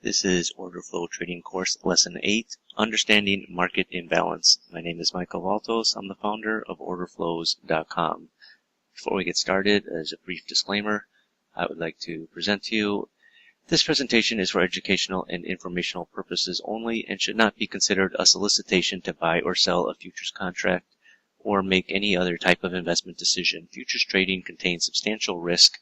This is Order Flow Trading Course Lesson 8, Understanding Market Imbalance. My name is Michael Valtos. I'm the founder of orderflows.com. Before we get started, as a brief disclaimer, I would like to present to you this presentation is for educational and informational purposes only and should not be considered a solicitation to buy or sell a futures contract or make any other type of investment decision. Futures trading contains substantial risk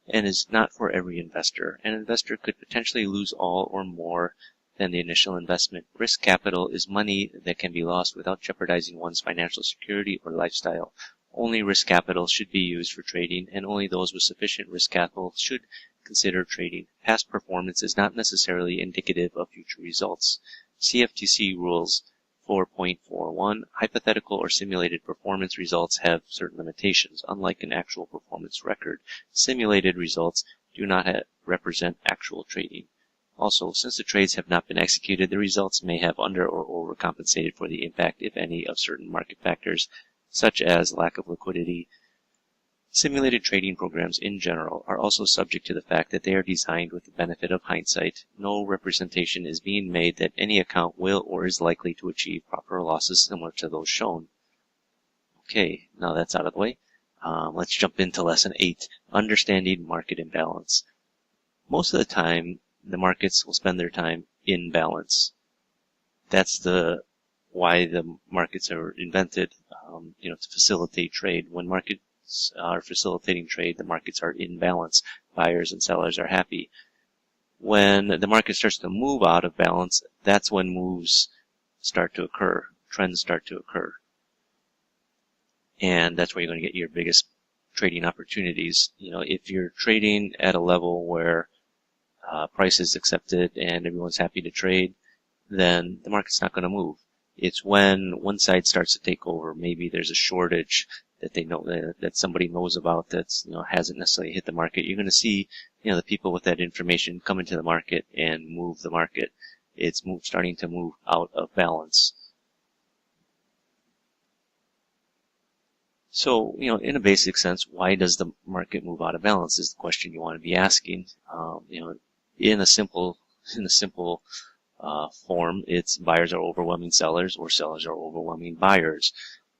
and is not for every investor. An investor could potentially lose all or more than the initial investment. Risk capital is money that can be lost without jeopardizing one's financial security or lifestyle. Only risk capital should be used for trading, and only those with sufficient risk capital should consider trading. Past performance is not necessarily indicative of future results. CFTC rules 4.41, hypothetical or simulated performance results have certain limitations. Unlike an actual performance record, simulated results do not represent actual trading. Also, since the trades have not been executed, the results may have under or overcompensated for the impact, if any, of certain market factors, such as lack of liquidity. Simulated trading programs in general are also subject to the fact that they are designed with the benefit of hindsight. No representation is being made that any account will or is likely to achieve proper losses similar to those shown. Okay, now that's out of the way. Let's jump into Lesson 8, Understanding Market Imbalance. Most of the time, the markets will spend their time in balance. That's why the markets are invented, to facilitate trade. When markets are facilitating trade, the markets are in balance. Buyers and sellers are happy. When the market starts to move out of balance, that's when moves start to occur, trends start to occur. And that's where you're going to get your biggest trading opportunities. If you're trading at a level where price is accepted and everyone's happy to trade, then the market's not going to move. It's when one side starts to take over. Maybe there's a shortage that they know that somebody knows about that's hasn't necessarily hit the market. You're going to see the people with that information come into the market and move the market. It's starting to move out of balance. So in a basic sense, why does the market move out of balance is the question you want to be asking. In a simple form, it's buyers are overwhelming sellers or sellers are overwhelming buyers.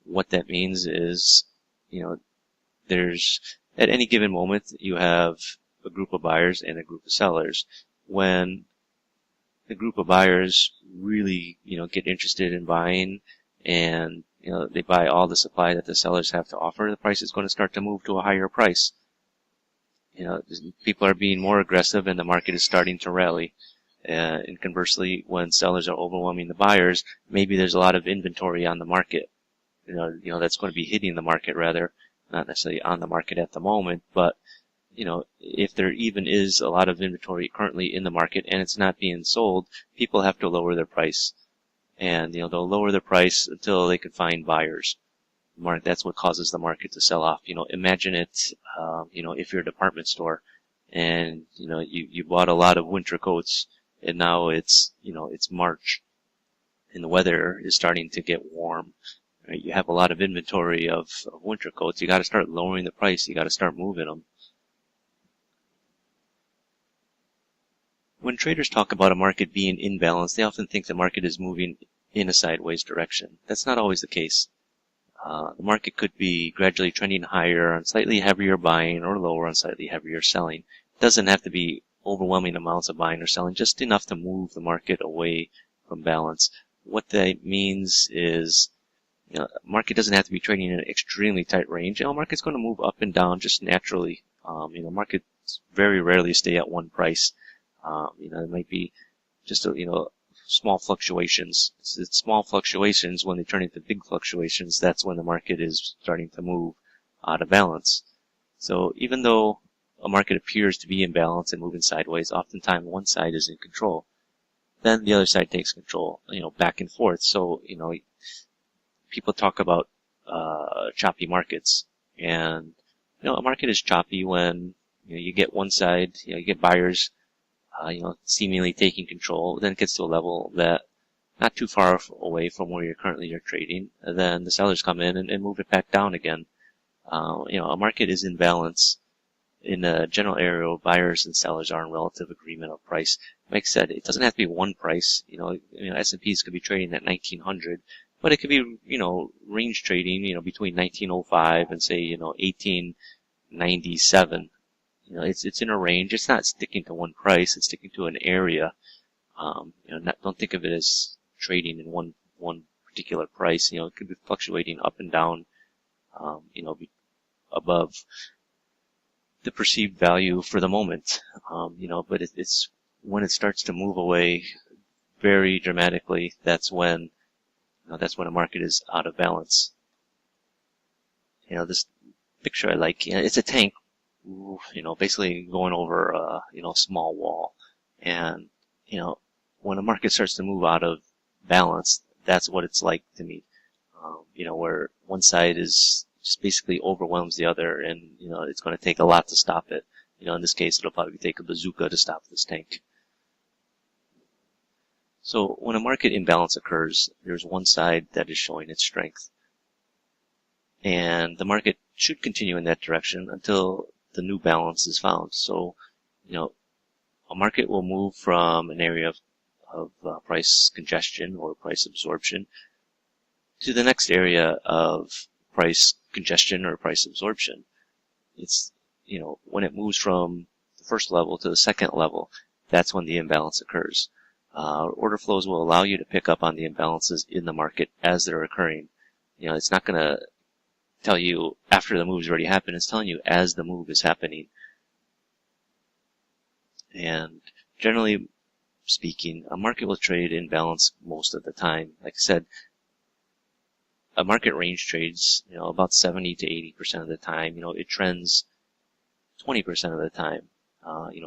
What that means is, there's at any given moment you have a group of buyers and a group of sellers. When the group of buyers really, get interested in buying and, they buy all the supply that the sellers have to offer, the price is going to start to move to a higher price. People are being more aggressive and the market is starting to rally. And conversely, when sellers are overwhelming the buyers, maybe there's a lot of inventory on the market. That's going to be hitting the market rather, not necessarily on the market at the moment, but, if there even is a lot of inventory currently in the market and it's not being sold, people have to lower their price. And, they'll lower their price until they can find buyers. That's what causes the market to sell off. Imagine it, if you're a department store and, you bought a lot of winter coats and now it's March and the weather is starting to get warm. Right? You have a lot of inventory of winter coats. You got to start lowering the price. You got to start moving them. When traders talk about a market being in balance, they often think the market is moving in a sideways direction. That's not always the case. The market could be gradually trending higher on slightly heavier buying or lower on slightly heavier selling. It doesn't have to be overwhelming amounts of buying or selling, just enough to move the market away from balance. What that means is, market doesn't have to be trading in an extremely tight range. The market's going to move up and down just naturally. Markets very rarely stay at one price. It might be just small fluctuations. It's small fluctuations when they turn into big fluctuations. That's when the market is starting to move out of balance. So even though a market appears to be in balance and moving sideways, oftentimes one side is in control. Then the other side takes control, back and forth. So, people talk about choppy markets. And, a market is choppy when you get one side, you get buyers seemingly taking control. Then it gets to a level that not too far away from where you're trading. And then the sellers come in and move it back down again. A market is in balance in a general area, buyers and sellers are in relative agreement of price. Like I said, it doesn't have to be one price. S&Ps could be trading at 1900, but it could be, range trading, between 1905 and say, 1897. It's in a range. It's not sticking to one price. It's sticking to an area. Don't think of it as trading in one particular price. It could be fluctuating up and down, above the perceived value for the moment. But it's when it starts to move away very dramatically, that's when a market is out of balance. This picture I like, it's a tank, basically going over a, small wall. And, when a market starts to move out of balance, that's what it's like to me. Where one side is just basically overwhelms the other, and, it's going to take a lot to stop it. In this case, it'll probably take a bazooka to stop this tank. So when a market imbalance occurs, there's one side that is showing its strength. And the market should continue in that direction until the new balance is found. So, a market will move from an area of price congestion or price absorption to the next area of price congestion or price absorption. It's, when it moves from the first level to the second level, that's when the imbalance occurs. Order flows will allow you to pick up on the imbalances in the market as they're occurring. It's not going to tell you after the move's already happened. It's telling you as the move is happening. And generally speaking, a market will trade in balance most of the time. Like I said, a market range trades, about 70 to 80% of the time. It trends 20% of the time.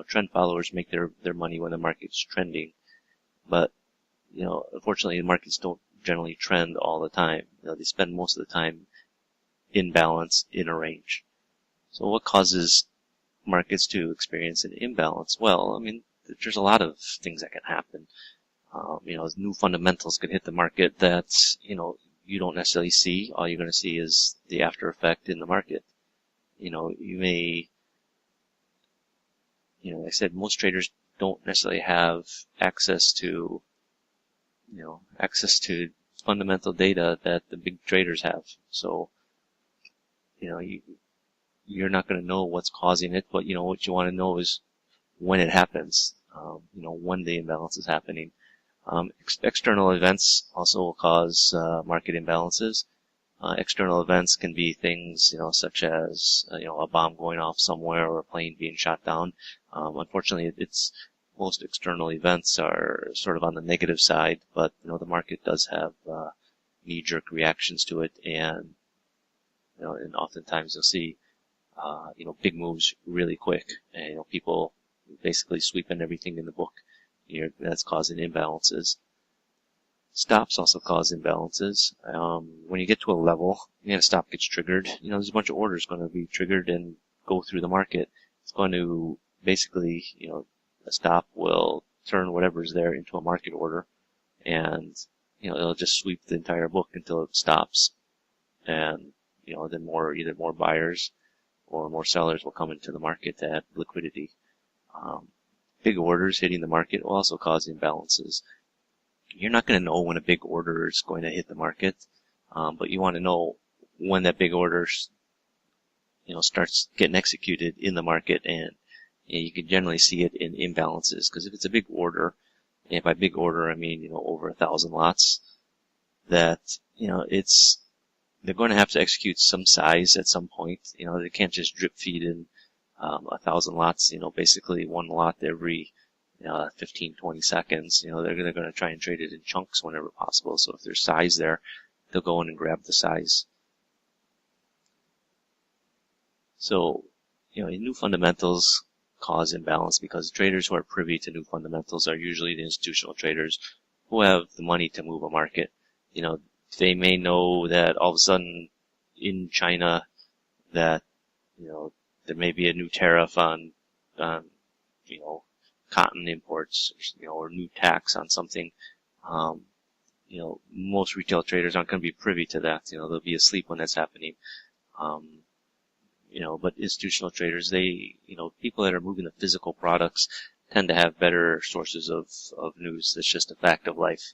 Trend followers make their money when the market's trending. But, unfortunately, the markets don't generally trend all the time. They spend most of the time in balance in a range. So what causes markets to experience an imbalance? Well, there's a lot of things that can happen. New fundamentals could hit the market that, you don't necessarily see. All you're going to see is the after effect in the market. You may, like I said, most traders don't necessarily have access to fundamental data that the big traders have. So, you're not going to know what's causing it, but what you want to know is when it happens, when the imbalance is happening. External events also will cause market imbalances. External events can be things, such as a bomb going off somewhere or a plane being shot down. Unfortunately, most external events are sort of on the negative side, but the market does have knee-jerk reactions to it, and and oftentimes you'll see big moves really quick, and people basically sweeping everything in the book. That's causing imbalances. Stops also cause imbalances. When you get to a level, a stop gets triggered. There's a bunch of orders going to be triggered and go through the market. It's going to basically, a stop will turn whatever's there into a market order, and it'll just sweep the entire book until it stops, and then either more buyers or more sellers will come into the market to add liquidity. Big orders hitting the market will also cause imbalances. You're not going to know when a big order is going to hit the market, but you want to know when that big order, starts getting executed in the market, and you can generally see it in imbalances. Because if it's a big order, and by big order I mean over 1,000 lots, that they're going to have to execute some size at some point. They can't just drip feed in 1,000 lots. Basically one lot every 15, 20 seconds. They're going to try and trade it in chunks whenever possible. So if there's size there, they'll go in and grab the size. So, new fundamentals cause imbalance because traders who are privy to new fundamentals are usually the institutional traders who have the money to move a market. They may know that all of a sudden in China that, there may be a new tariff on cotton imports, or new tax on something. Most retail traders aren't going to be privy to that. They'll be asleep when that's happening. but institutional traders, people that are moving the physical products tend to have better sources of news. That's just a fact of life.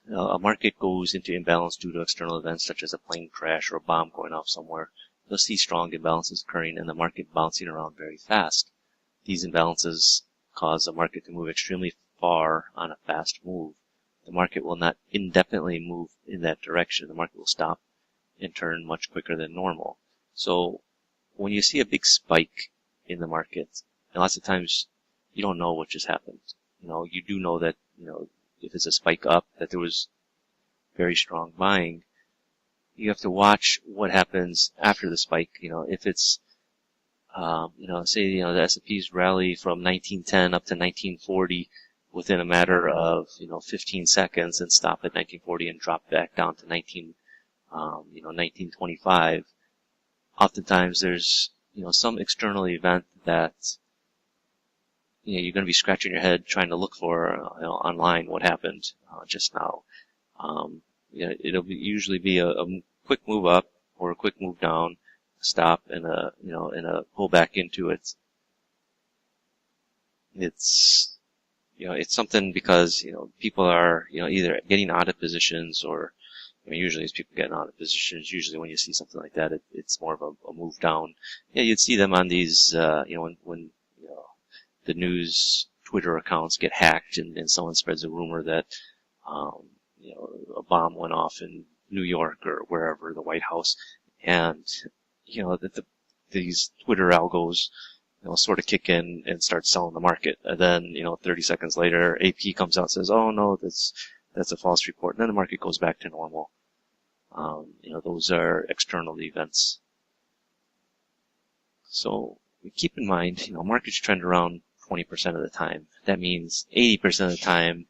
A market goes into imbalance due to external events such as a plane crash or a bomb going off somewhere. You'll see strong imbalances occurring and the market bouncing around very fast. These imbalances cause the market to move extremely far on a fast move. The market will not indefinitely move in that direction. The market will stop and turn much quicker than normal. So when you see a big spike in the market, and lots of times you don't know what just happened. You do know that, if it's a spike up, that there was very strong buying. You have to watch what happens after the spike. If it's, say, the S&P's rally from 1910 up to 1940 within a matter of, 15 seconds and stop at 1940 and drop back down to 1925. Oftentimes there's, some external event that, you're going to be scratching your head trying to look for, online what happened just now. It'll usually be a quick move up or a quick move down, stop, and a pull back into it. It's something because, people are, either getting out of positions or, usually it's people getting out of positions. Usually when you see something like that, it's more of a move down. Yeah, you'd see them on these, when the news Twitter accounts get hacked and someone spreads a rumor that, a bomb went off in New York or wherever, the White House, and, that these Twitter algos, sort of kick in and start selling the market. And then, 30 seconds later, AP comes out and says, oh no, that's a false report. And then the market goes back to normal. Those are external events. So keep in mind, markets trend around 20% of the time. That means 80% of the time,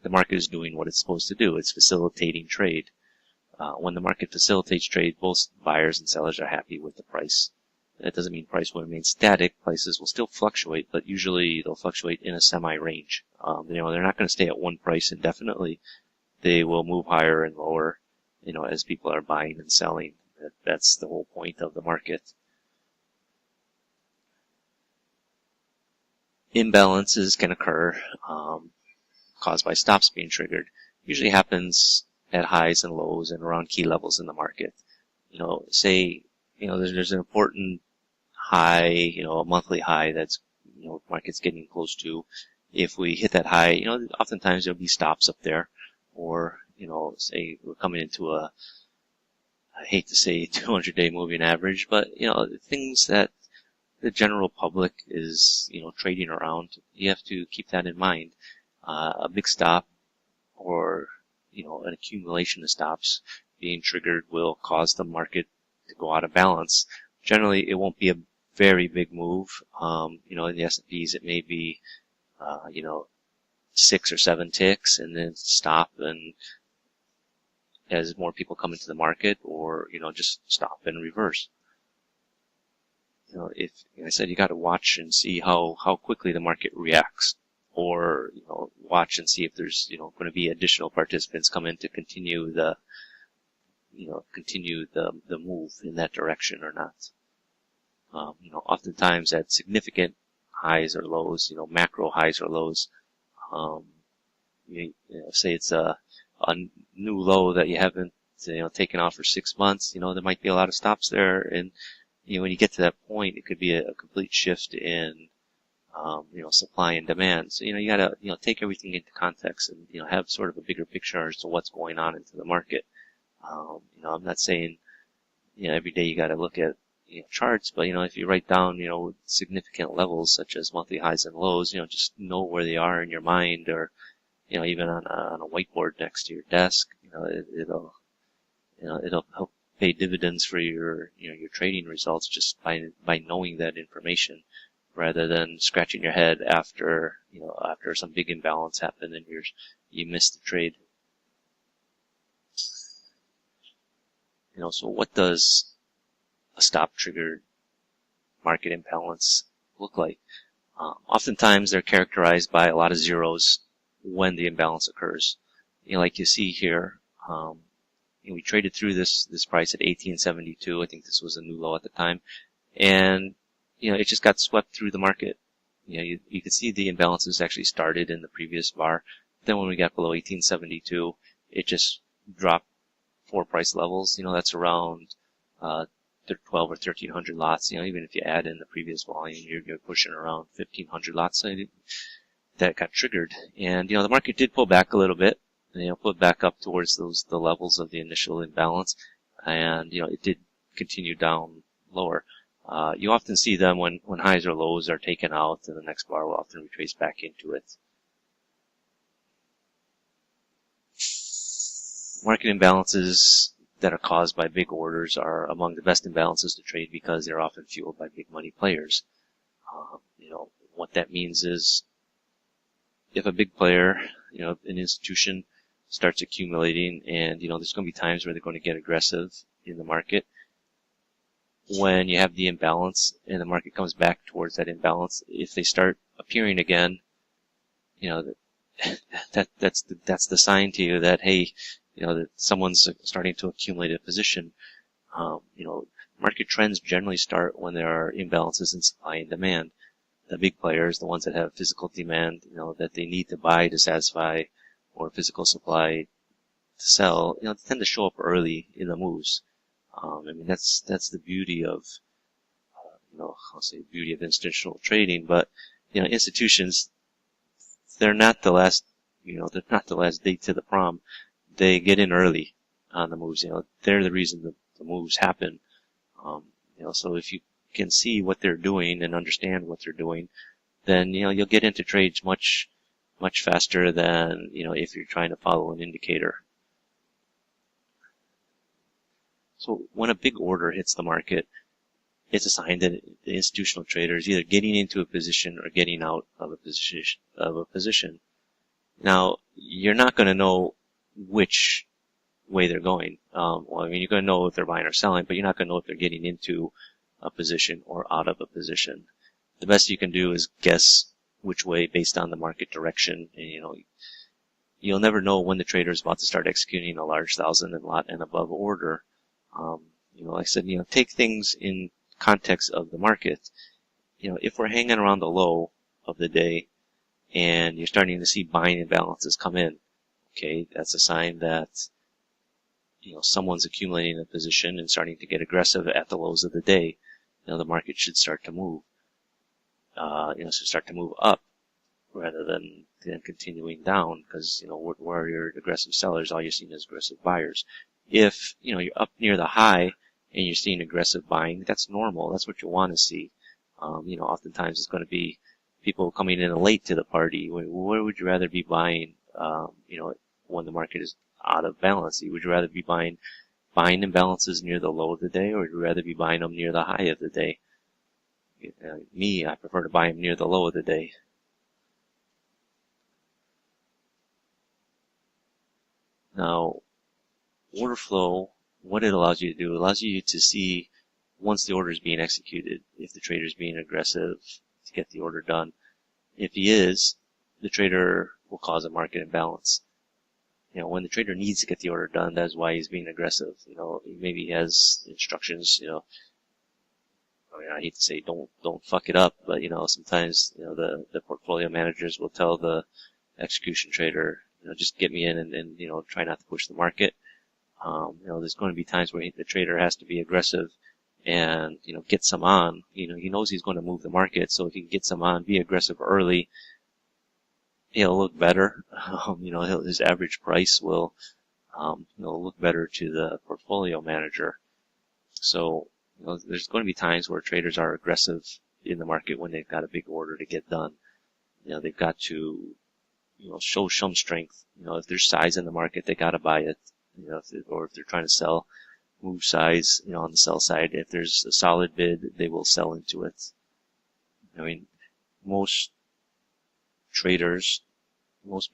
the market is doing what it's supposed to do. It's facilitating trade. When the market facilitates trade, both buyers and sellers are happy with the price. That doesn't mean price will remain static. Prices will still fluctuate, but usually they'll fluctuate in a semi-range. They're not going to stay at one price indefinitely. They will move higher and lower, as people are buying and selling. That's the whole point of the market. Imbalances can occur, caused by stops being triggered. Usually happens at highs and lows and around key levels in the market. Say, there's an important high, a monthly high that's, market's getting close to. If we hit that high, oftentimes there'll be stops up there. Or, say we're coming into I hate to say 200-day moving average, but, things that the general public is, trading around, you have to keep that in mind. A big stop or, an accumulation of stops being triggered will cause the market to go out of balance. Generally, it won't be a very big move. In the S&Ps, it may be, 6 or 7 ticks and then stop and as more people come into the market or, just stop and reverse. If, like I said, you got to watch and see how quickly the market reacts, or, watch and see if there's, going to be additional participants come in to continue the move in that direction or not. Oftentimes at significant highs or lows, macro highs or lows, say it's a new low that you haven't, taken off for 6 months, there might be a lot of stops there, and when you get to that point, it could be a complete shift in, supply and demand. So, you gotta, take everything into context and, have sort of a bigger picture as to what's going on into the market. I'm not saying, every day you gotta look at, charts, but, if you write down, significant levels such as monthly highs and lows, just know where they are in your mind or, even on a whiteboard next to your desk, it'll help pay dividends for your trading results just by knowing that information, rather than scratching your head after some big imbalance happened and you missed the trade. So what does a stop triggered market imbalance look like? Oftentimes they're characterized by a lot of zeros when the imbalance occurs. Like you see here, we traded through this price at 1872. I think this was a new low at the time, and it just got swept through the market. You could see the imbalances actually started in the previous bar. Then when we got below 1872, it just dropped 4 price levels. That's around 12 or 1300 lots. Even if you add in the previous volume, you're pushing around 1500 lots. So that got triggered, and the market did pull back a little bit. Pulled back up towards the levels of the initial imbalance, and it did continue down lower. You often see them when highs or lows are taken out, and the next bar will often retrace back into it. Market imbalances that are caused by big orders are among the best imbalances to trade because they're often fueled by big money players. What that means is if a big player, an institution, starts accumulating, and there's going to be times where they're going to get aggressive in the market. When you have the imbalance and the market comes back towards that imbalance, if they start appearing again, that's the sign to you that, hey, that someone's starting to accumulate a position. Market trends generally start when there are imbalances in supply and demand. The big players, the ones that have physical demand, that they need to buy to satisfy, or physical supply to sell, tend to show up early in the moves. That's the beauty of, I'll say beauty of institutional trading, but, institutions, they're not the last date to the prom. They get in early on the moves. They're the reason the moves happen. So if you can see what they're doing and understand what they're doing, then, you'll get into trades much faster than, if you're trying to follow an indicator. So when a big order hits the market, it's a sign that the institutional trader is either getting into a position or getting out of a position. Now, you're not going to know which way they're going. You're going to know if they're buying or selling, but you're not going to know if they're getting into a position or out of a position. The best you can do is guess which way based on the market direction, and you'll never know when the trader is about to start executing a large 1,000 and lot and above order. Like I said, take things in context of the market. If we're hanging around the low of the day and you're starting to see buying imbalances come in, okay, that's a sign that someone's accumulating a position and starting to get aggressive at the lows of the day. The market should start to move. Should start to move up rather than continuing down, because where you're aggressive sellers, all you're seeing is aggressive buyers. If you're up near the high and you're seeing aggressive buying, that's normal. That's what you want to see. Oftentimes it's going to be people coming in late to the party. Where would you rather be buying? When the market is out of balance, would you rather be buying imbalances near the low of the day, or would you rather be buying them near the high of the day? I prefer to buy them near the low of the day. Now, order flow, what it allows you to do, it allows you to see once the order is being executed, if the trader is being aggressive to get the order done. If he is, the trader will cause a market imbalance. When the trader needs to get the order done, that's why he's being aggressive. Maybe he has instructions, I hate to say don't fuck it up, but sometimes the portfolio managers will tell the execution trader, just get me in and try not to push the market. There's going to be times where the trader has to be aggressive and get some on. He knows he's going to move the market, so if he can get some on, be aggressive early, he'll look better. His average price will look better to the portfolio manager. So there's going to be times where traders are aggressive in the market when they've got a big order to get done. They've got to show some strength. If there's size in the market, they got to buy it. Or if they're trying to sell, move size, on the sell side. If there's a solid bid, they will sell into it. Most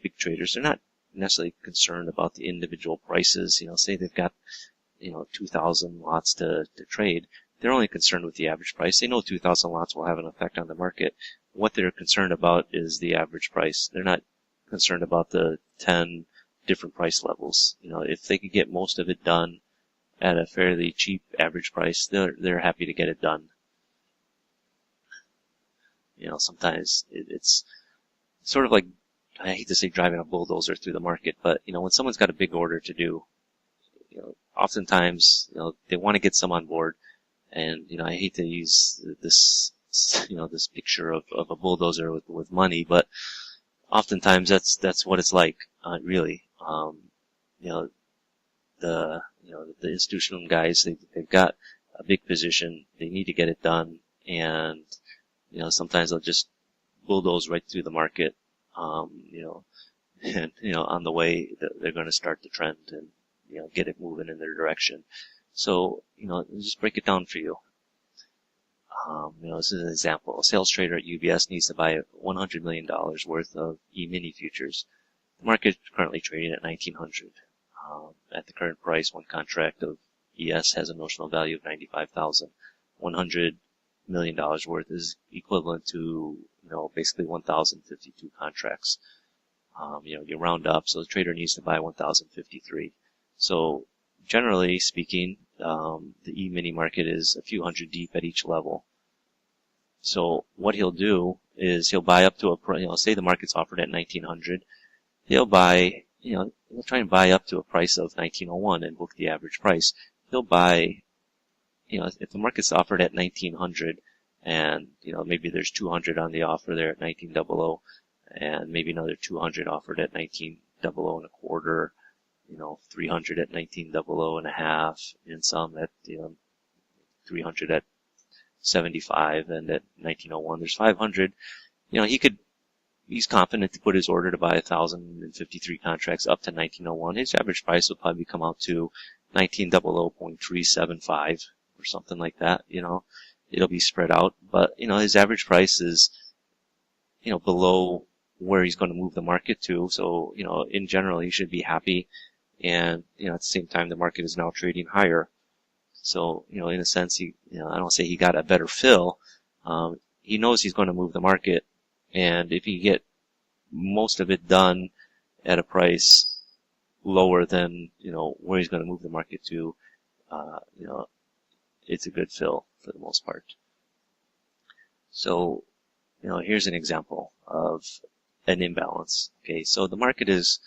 big traders, they're not necessarily concerned about the individual prices. Say they've got, 2,000 lots to trade. They're only concerned with the average price. They know 2,000 lots will have an effect on the market. What they're concerned about is the average price. They're not concerned about the 10, different price levels. If they could get most of it done at a fairly cheap average price, they're happy to get it done. Sometimes it's sort of like, I hate to say driving a bulldozer through the market, but when someone's got a big order to do, oftentimes they want to get some on board, and I hate to use this this picture of a bulldozer with money, but oftentimes that's what it's like, really. The institutional guys, they've got a big position, they need to get it done, and sometimes they'll just bulldoze right through the market, and on the way they're going to start the trend and get it moving in their direction. So just break it down for you. This is an example. A sales trader at UBS needs to buy $100 million worth of E-mini futures. The market is currently trading at 1900. At the current price, one contract of ES has a notional value of $95,000. $100 million worth is equivalent to, basically 1,052 contracts. You round up, so the trader needs to buy 1,053. So generally speaking, the E-mini market is a few hundred deep at each level. So what he'll do is he'll buy up to say the market's offered at 1900. He'll buy, he'll try and buy up to a price of 1901 and book the average price. He'll buy, if the market's offered at 1900 and, maybe there's 200 on the offer there at 1900 and maybe another 200 offered at 1900 and a quarter, 300 at 1900 and a half, and some at, 300 at 75 and at 1901 there's 500. He's confident to put his order to buy 1,053 contracts up to 1901. His average price will probably come out to 1900.375 or something like that. It'll be spread out, but his average price is below where he's going to move the market to. So in general he should be happy, and at the same time the market is now trading higher. So in a sense, I don't say he got a better fill. He knows he's going to move the market, and if he get most of it done at a price lower than where he's going to move the market to, it's a good fill for the most part. So here's an example of an imbalance. Okay, so the market is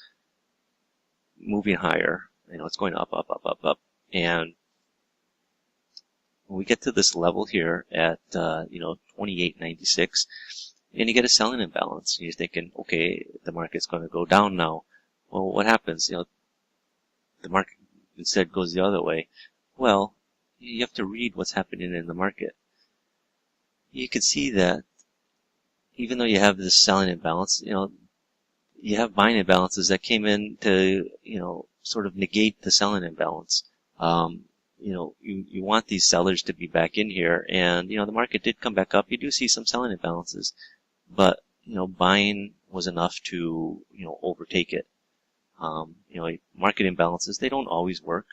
moving higher. It's going up, and when we get to this level here at 28.96, and you get a selling imbalance, you're thinking, okay, the market's going to go down now. Well, what happens? The market instead goes the other way. Well, you have to read what's happening in the market. You can see that even though you have this selling imbalance, you have buying imbalances that came in to, sort of negate the selling imbalance. You want these sellers to be back in here, and, the market did come back up. You do see some selling imbalances, but, buying was enough to, overtake it. Market imbalances, they don't always work.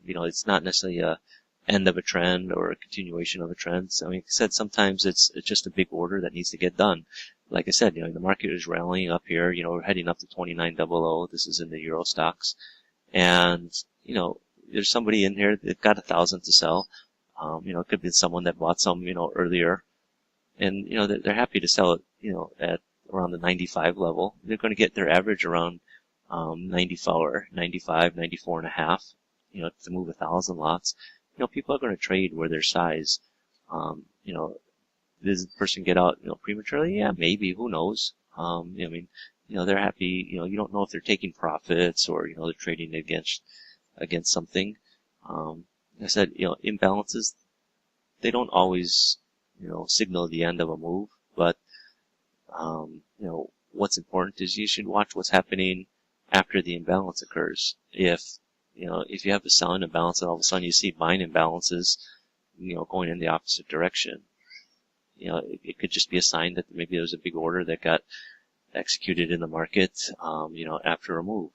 It's not necessarily a end of a trend or a continuation of a trend. So, like I said, sometimes it's just a big order that needs to get done. Like I said, the market is rallying up here. We're heading up to 2900. This is in the Euro stocks. And, there's somebody in here that got 1,000 to sell. It could be someone that bought some, earlier. And, they're happy to sell it, at around the 95 level. They're going to get their average around 94, 95, 94 and a half, to move 1,000 lots. People are going to trade where their size. Does the person get out, prematurely? Yeah, maybe. Who knows? They're happy. You don't know if they're taking profits or, they're trading against something. I said, imbalances, they don't always, signal the end of a move, but, what's important is you should watch what's happening after the imbalance occurs. If you have a selling imbalance and all of a sudden you see buying imbalances, going in the opposite direction, it could just be a sign that maybe there's a big order that got executed in the market, after a move.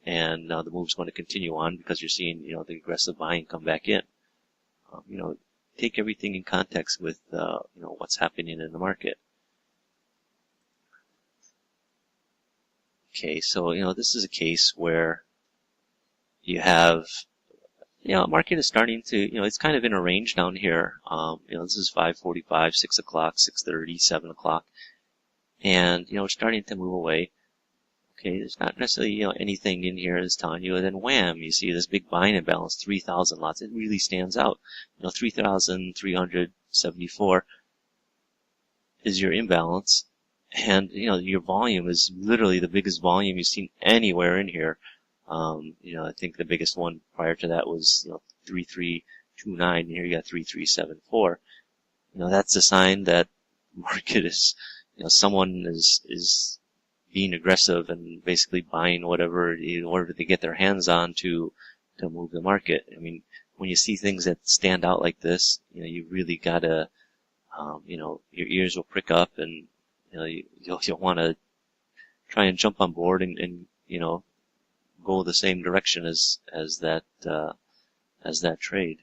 And now the move's going to continue on because you're seeing, the aggressive buying come back in. Take everything in context with, what's happening in the market. Okay, so, this is a case where you have, market is starting to, it's kind of in a range down here. This is 5:45, 6 o'clock, 6:30, 7 o'clock. And, we're starting to move away. Okay, there's not necessarily, anything in here that's telling you, and then wham, you see this big buying imbalance, 3,000 lots. It really stands out. 3,374 is your imbalance. And, your volume is literally the biggest volume you've seen anywhere in here. I think the biggest one prior to that was, 3,329, and here you got 3,374. That's a sign that market is, someone is being aggressive and basically buying whatever in order to get their hands on to move the market. I mean, when you see things that stand out like this, you really gotta, your ears will prick up, and you'll want to try and jump on board and go the same direction as that trade.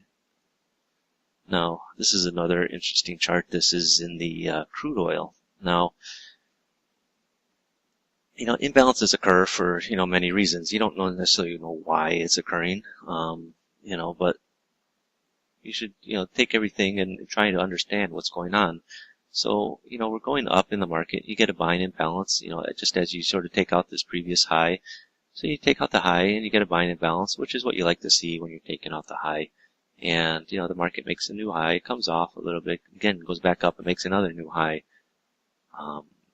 Now, this is another interesting chart. This is in the crude oil. Now, imbalances occur for, many reasons. You don't necessarily know why it's occurring, but you should, take everything and try to understand what's going on. So, we're going up in the market. You get a buying imbalance, just as you sort of take out this previous high. So you take out the high and you get a buying imbalance, which is what you like to see when you're taking out the high. And, the market makes a new high, comes off a little bit, again, goes back up and makes another new high.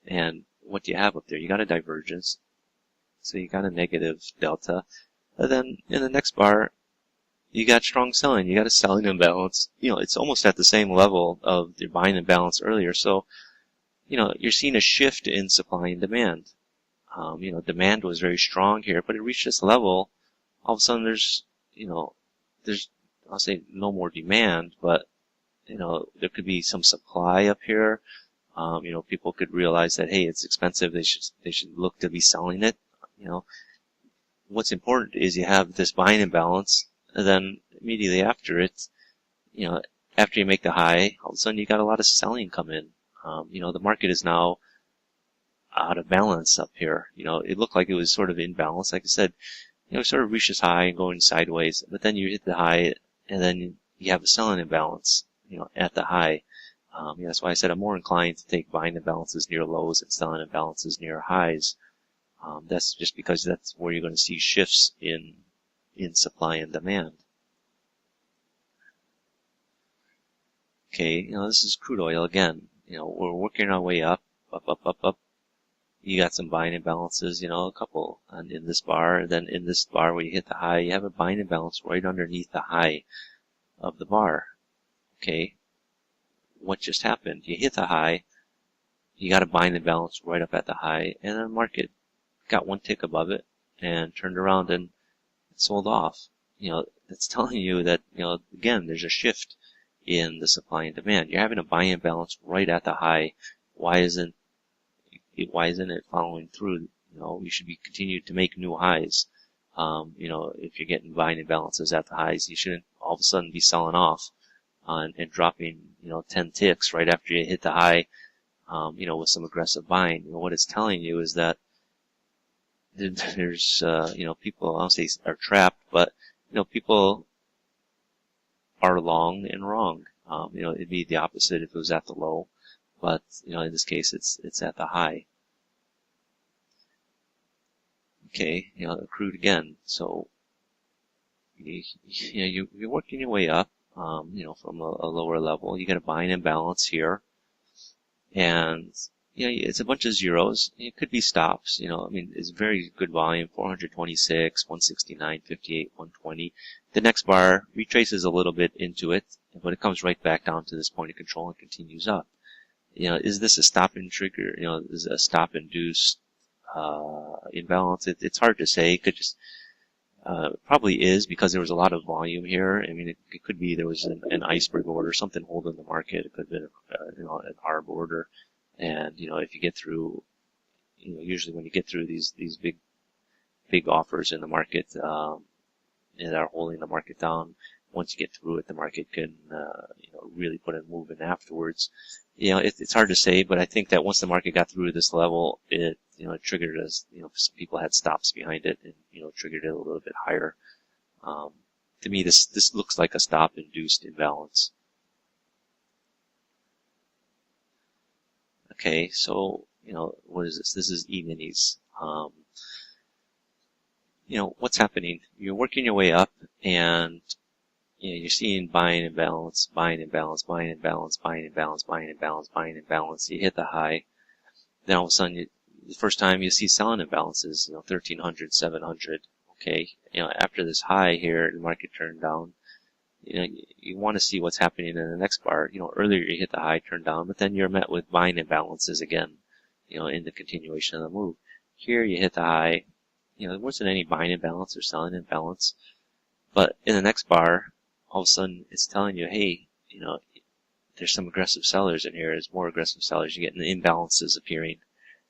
And what do you have up there? You got a divergence. So you got a negative delta. And then in the next bar, you got strong selling. You got a selling imbalance. It's almost at the same level of the buying imbalance earlier. So, you're seeing a shift in supply and demand. Demand was very strong here, but it reached this level. All of a sudden there's I'll say no more demand, but, there could be some supply up here. People could realize that, hey, it's expensive. They should look to be selling it. What's important is you have this buying imbalance, and then immediately after it, after you make the high, all of a sudden you got a lot of selling come in. The market is now out of balance up here. It looked like it was sort of in balance. Like I said, sort of reaches high and going sideways, but then you hit the high, and then you have a selling imbalance, at the high. That's why I said I'm more inclined to take buying imbalances near lows and selling imbalances near highs. That's just because that's where you're going to see shifts in supply and demand. Okay, this is crude oil again. We're working our way up. You got some buying imbalances, a couple in this bar, and then in this bar where you hit the high, you have a buying imbalance right underneath the high of the bar. Okay, what just happened? You hit the high, you got a buying imbalance right up at the high, and then the market got one tick above it and turned around and sold off. That's telling you that, again, there's a shift in the supply and demand. You're having a buying imbalance right at the high. Why isn't it following through? You should be continued to make new highs. If you're getting buying imbalances at the highs, you shouldn't all of a sudden be selling off and dropping, 10 ticks right after you hit the high, with some aggressive buying. What it's telling you is that there's, people, I don't say are trapped, but, people are long and wrong. It'd be the opposite if it was at the low, but, in this case, it's at the high. Okay, crude again. So, you're working your way up, from a lower level. You got a buying imbalance here, and it's a bunch of zeros. It could be stops. It's very good volume: 426, 169, 58, 120. The next bar retraces a little bit into it, but it comes right back down to this point of control and continues up. Is this a stop and trigger? Is it a stop induced imbalance? It's hard to say. It could just probably is, because there was a lot of volume here. It could be there was an iceberg order, something holding the market. It could have been an arb order. And if you get through, usually when you get through these big offers in the market that are holding the market down, once you get through it, the market can really put a move in afterwards. It's hard to say, but I think that once the market got through this level, it triggered us. Some people had stops behind it, and triggered it a little bit higher. To me, this looks like a stop-induced imbalance. Okay, so what is this? This is E-minis. What's happening? You're working your way up, and you're seeing buying imbalance, buying imbalance, buying imbalance, buying imbalance, buying imbalance, buying imbalance. You hit the high. Then all of a sudden, the first time you see selling imbalances, 1300, 700. Okay, after this high here, the market turned down. You want to see what's happening in the next bar. Earlier you hit the high, turned down, but then you're met with buying imbalances again, in the continuation of the move. Here you hit the high. There wasn't any buying imbalance or selling imbalance. But in the next bar, all of a sudden it's telling you, hey, there's some aggressive sellers in here. There's more aggressive sellers. You're getting the imbalances appearing.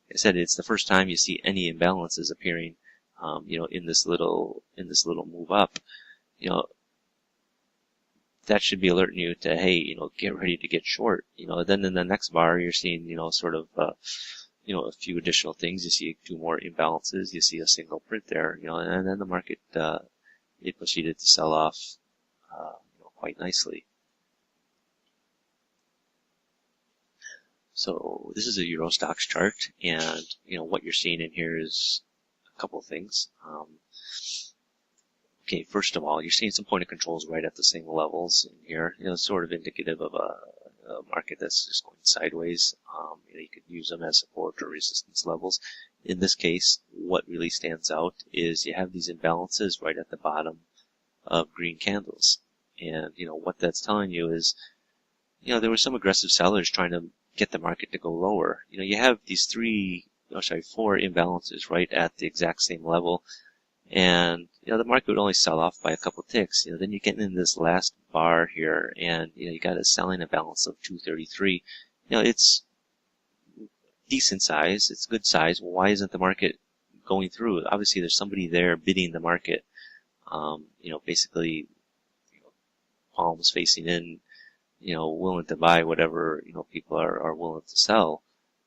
Like I said, it's the first time you see any imbalances appearing, in this little move up. That should be alerting you to, hey, get ready to get short. Then in the next bar, you're seeing, sort of, a few additional things. You see 2 more imbalances. You see a single print there, and then the market, it proceeded to sell off, quite nicely. So this is a Euro Stoxx chart, and, what you're seeing in here is a couple of things. Okay, first of all, you're seeing some point of controls right at the same levels in here. Sort of indicative of a market that's just going sideways. You could use them as support or resistance levels. In this case, what really stands out is you have these imbalances right at the bottom of green candles. And, what that's telling you is, there were some aggressive sellers trying to get the market to go lower. You have these 4 imbalances right at the exact same level. And, the market would only sell off by a couple ticks. Then you get in this last bar here, and, you got a selling imbalance of 233. It's decent size. It's good size. Why isn't the market going through? Obviously, there's somebody there bidding the market. Basically, palms facing in, willing to buy whatever, people are willing to sell.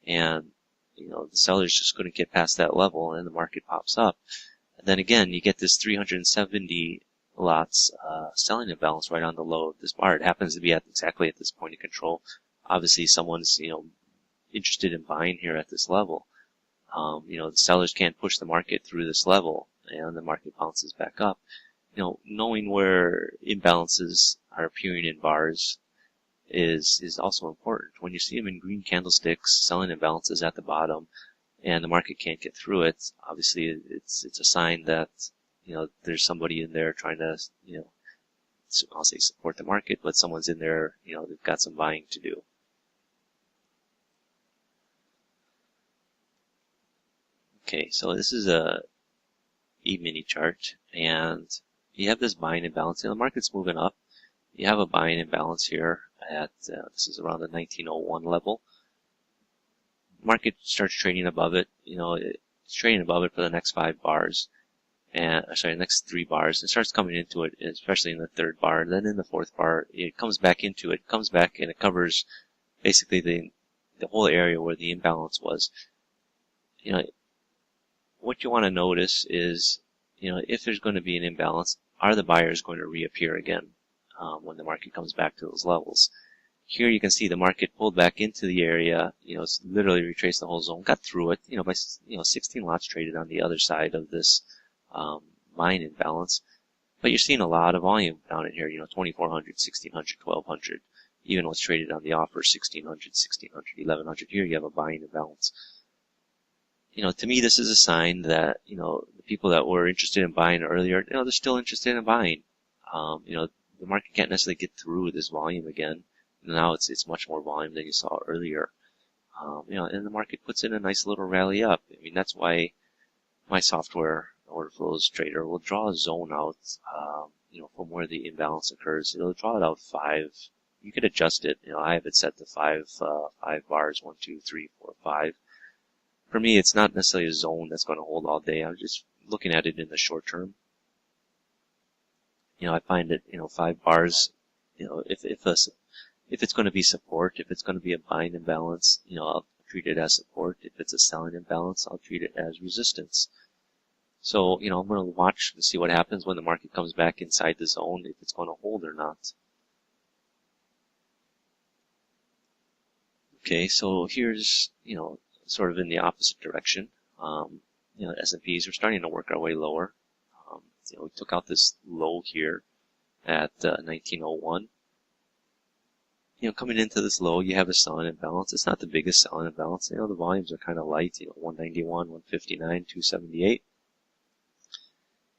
And, the sellers just couldn't get past that level, and the market pops up. And then again, you get this 370 lots selling imbalance right on the low of this bar. It happens to be exactly at this point of control. Obviously, someone's interested in buying here at this level. The sellers can't push the market through this level, and the market bounces back up. Knowing where imbalances are appearing in bars is also important. When you see them in green candlesticks, selling imbalances at the bottom, and the market can't get through it, obviously it's a sign that, there's somebody in there trying to, I'll say support the market, but someone's in there, they've got some buying to do. Okay, so this is a E-mini chart, and you have this buying imbalance. The market's moving up. You have a buying imbalance here at, this is around the 1901 level. Market starts trading above it. It's trading above it for the next 5 bars, and next 3 bars. It starts coming into it, especially in the 3rd bar. And then in the 4th bar, it comes back into it. Comes back and it covers basically the whole area where the imbalance was. What you want to notice is, if there's going to be an imbalance, are the buyers going to reappear again when the market comes back to those levels? Here you can see the market pulled back into the area, it's literally retraced the whole zone, got through it, by 16 lots traded on the other side of this buying imbalance. But you're seeing a lot of volume down in here, 2400, 1600, 1200, even what's traded on the offer, 1600, 1600, 1100. Here you have a buying imbalance. To me, this is a sign that, the people that were interested in buying earlier, they're still interested in buying. The market can't necessarily get through this volume again. Now it's much more volume than you saw earlier. And the market puts in a nice little rally up. That's why my software order flows trader will draw a zone out, from where the imbalance occurs. It'll draw it out 5. You could adjust it. I have it set to 5 bars, 1, 2, 3, 4, 5. For me, it's not necessarily a zone that's going to hold all day. I'm just looking at it in the short term. I find that, 5 bars, if it's going to be support, if it's going to be a buying imbalance, I'll treat it as support. If it's a selling imbalance, I'll treat it as resistance. So, I'm going to watch to see what happens when the market comes back inside the zone, if it's going to hold or not. Okay, so here's, sort of in the opposite direction. S&Ps are starting to work our way lower. We took out this low here at 1901. Coming into this low, you have a selling imbalance. It's not the biggest selling imbalance. The volumes are kind of light, 191, 159, 278.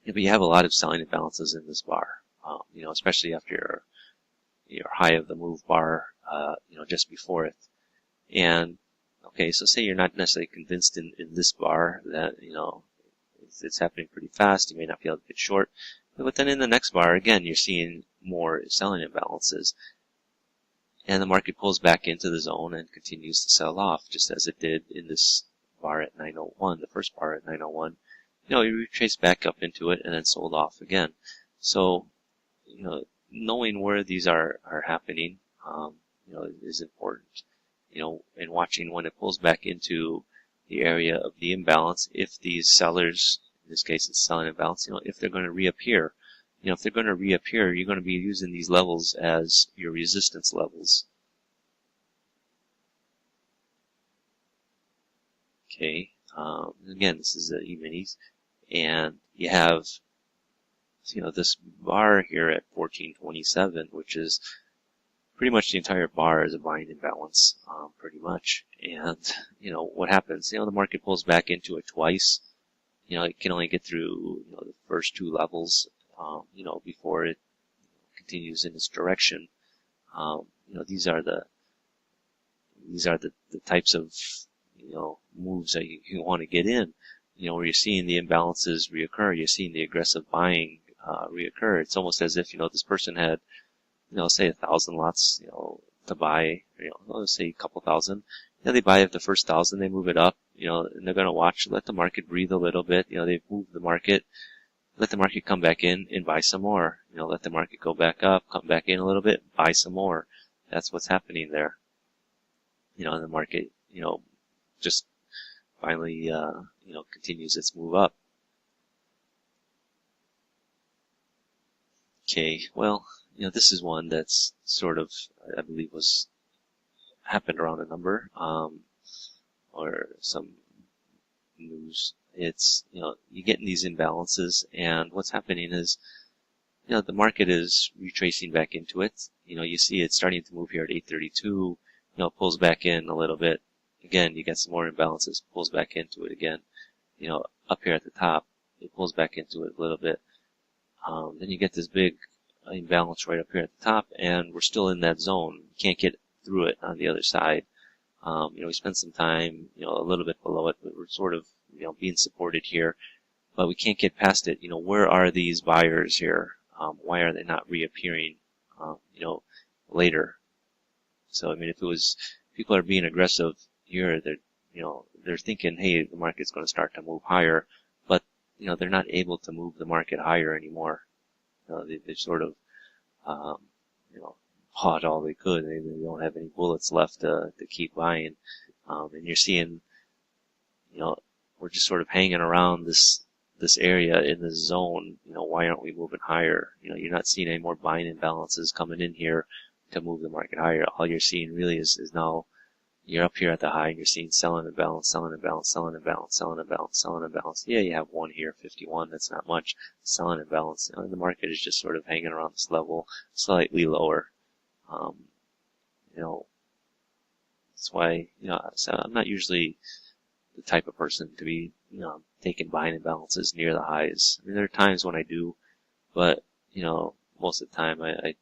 But you have a lot of selling imbalances in this bar, especially after your high of the move bar, just before it. And, okay, so say you're not necessarily convinced in this bar that, it's happening pretty fast. You may not be able to get short. But then in the next bar, again, you're seeing more selling imbalances. And the market pulls back into the zone and continues to sell off, just as it did in this bar at 901, the first bar at 901. You retrace back up into it and then sold off again. So, knowing where these are happening, is important. And watching when it pulls back into the area of the imbalance, if these sellers, in this case it's selling imbalance, if they're going to reappear. If they're going to reappear, you're going to be using these levels as your resistance levels. Okay, again, this is the E-minis, and you have, this bar here at 1427, which is pretty much the entire bar is a buying imbalance, pretty much. And, what happens? The market pulls back into it twice. It can only get through, the first two levels, before it continues in its direction. These are the types of, moves that you want to get in, where you're seeing the imbalances reoccur. You're seeing the aggressive buying, reoccur. It's almost as if, this person had, say 1,000 lots, to buy, let's say a couple thousand. They buy up the first 1,000, they move it up, and they're going to let the market breathe a little bit. They've moved the market, let the market come back in and buy some more. Let the market go back up, come back in a little bit, buy some more. That's what's happening there. And the market, just finally, continues its move up. Okay, well, this is one that's sort of, I believe, happened around a number, or some news. It's, you're getting these imbalances, and what's happening is, the market is retracing back into it. You see it starting to move here at 832, pulls back in a little bit. Again, you get some more imbalances, pulls back into it again. Up here at the top, it pulls back into it a little bit. Then you get this big imbalance right up here at the top, and we're still in that zone. You can't get through it on the other side. We spent some time, a little bit below it, but we're sort of, being supported here, but we can't get past it. Where are these buyers here? Why are they not reappearing, later? So, if it was, people are being aggressive here, they're thinking, hey, the market's going to start to move higher, but, they're not able to move the market higher anymore. They've sort of, bought all they could. They don't have any bullets left to keep buying. And you're seeing, we're just sort of hanging around this area in this zone. Why aren't we moving higher? You're not seeing any more buying imbalances coming in here to move the market higher. All you're seeing really is now you're up here at the high and you're seeing selling imbalance, selling imbalance, selling imbalance, selling imbalance, selling imbalance. Yeah, you have one here, 51. That's not much. Selling imbalance. The market is just sort of hanging around this level, slightly lower. That's why, so I'm not usually the type of person to be, taking buying imbalances near the highs. There are times when I do, but, most of the time I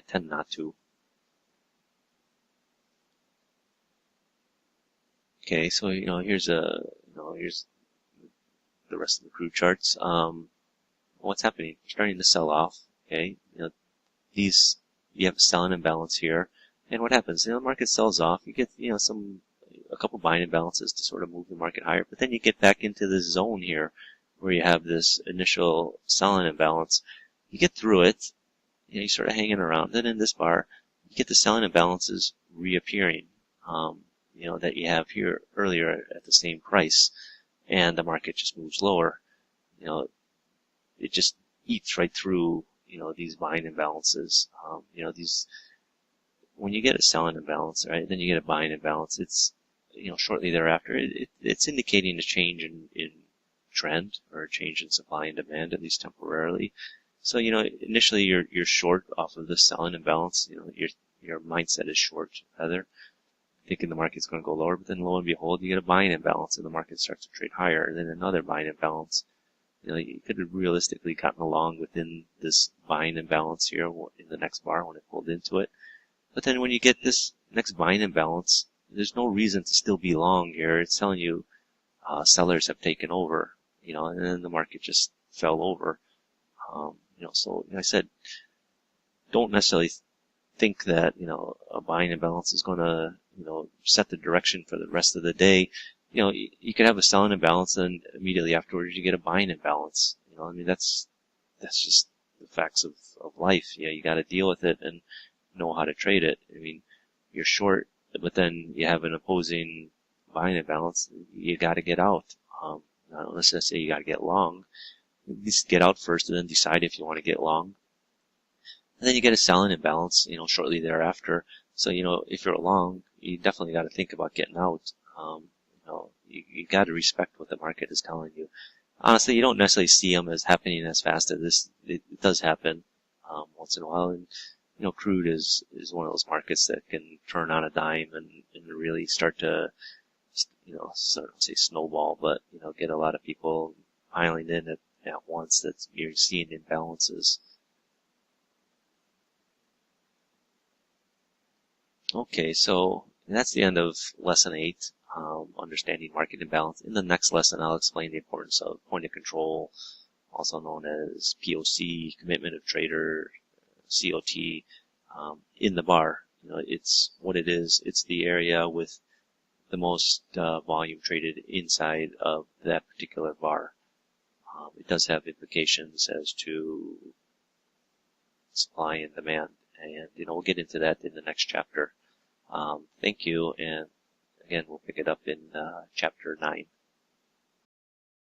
tend not to. Okay, so, here's here's the rest of the crude charts. What's happening? We're starting to sell off. Okay, you have a selling imbalance here. And what happens? The market sells off. You get, a couple buying imbalances to sort of move the market higher. But then you get back into this zone here where you have this initial selling imbalance. you get through it, you're sort of hanging around. Then in this bar, you get the selling imbalances reappearing, that you have here earlier at the same price, and the market just moves lower. It just eats right through, these buying imbalances. When you get a selling imbalance, right, then you get a buying imbalance. It's, shortly thereafter, it's indicating a change in trend or a change in supply and demand, at least temporarily. So, initially you're short off of the selling imbalance. Your mindset is short, rather, thinking the market's going to go lower, but then lo and behold, you get a buying imbalance and the market starts to trade higher, and then another buying imbalance. You could have realistically gotten along within this buying imbalance here in the next bar when it pulled into it. But then when you get this next buying imbalance, there's no reason to still be long here. It's telling you sellers have taken over, and then the market just fell over. So I said, don't necessarily think that, a buying imbalance is going to, set the direction for the rest of the day. You could have a selling imbalance and immediately afterwards you get a buying imbalance. That's just the facts of life. You got to deal with it and know how to trade it. You're short, but then you have an opposing buying imbalance. You got to get out. I don't necessarily say you got to get long. At least get out first and then decide if you want to get long. And then you get a selling imbalance, shortly thereafter. So, if you're long, you definitely got to think about getting out. You got to respect what the market is telling you. Honestly, you don't necessarily see them as happening as fast as this. It does happen once in a while, and crude is one of those markets that can turn on a dime and really start to, sort of say snowball, but get a lot of people piling in at once. That you're seeing imbalances. Okay, so that's the end of lesson 8. Understanding market imbalance. In the next lesson, I'll explain the importance of point of control, also known as POC, commitment of trader, COT, in the bar. It's what it is. It's the area with the most volume traded inside of that particular bar. It does have implications as to supply and demand, and we'll get into that in the next chapter. Thank you, and again, we'll pick it up in chapter 9.